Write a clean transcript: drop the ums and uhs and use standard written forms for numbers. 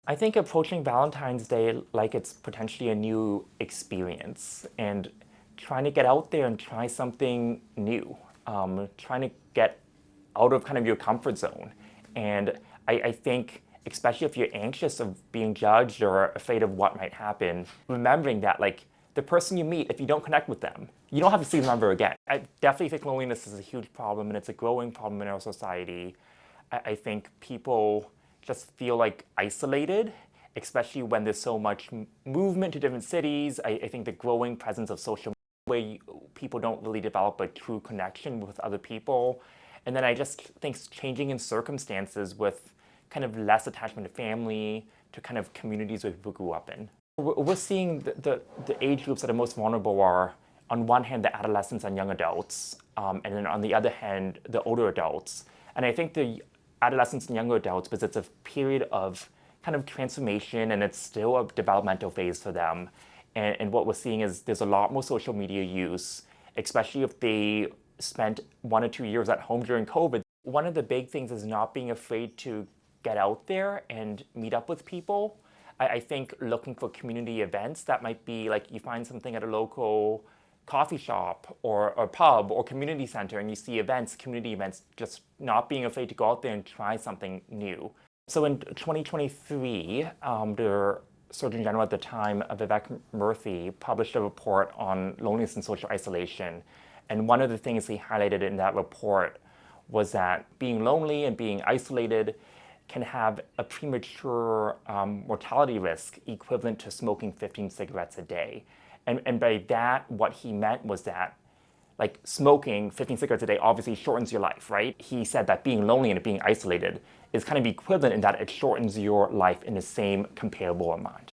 I think approaching Valentine's Day like it's potentially a new experience and trying to get out there and try something new, trying to get out of kind of your comfort zone. And I think, especially if you're anxious of being judged or afraid of what might happen, remembering that like the person you meet, if you don't connect with them, you don't have to see them ever again. I definitely think loneliness is a huge problem and it's a growing problem in our society. I think people just feel like isolated, especially when there's so much movement to different cities. I think the growing presence of social media where people don't really develop a true connection with other people. And then I just think changing in circumstances with kind of less attachment to family, to kind of communities where people grew up in. We're seeing the age groups that are most vulnerable are, on one hand, the adolescents and young adults, and then on the other hand, the older adults. And I think the adolescents and younger adults, because it's a period of kind of transformation and it's still a developmental phase for them. And what we're seeing is there's a lot more social media use, especially if they spent 1 or 2 years at home during COVID. One of the big things is not being afraid to get out there and meet up with people. I think looking for community events that might be like you find something at a local coffee shop or pub or community center and you see events, community events, just not being afraid to go out there and try something new. So in 2023, the Surgeon General at the time, Vivek Murthy, published a report on loneliness and social isolation. And one of the things he highlighted in that report was that being lonely and being isolated can have a premature mortality risk equivalent to smoking 15 cigarettes a day. And by that, what he meant was that like smoking 15 cigarettes a day obviously shortens your life, right? He said that being lonely and being isolated is kind of equivalent in that it shortens your life in the same comparable amount.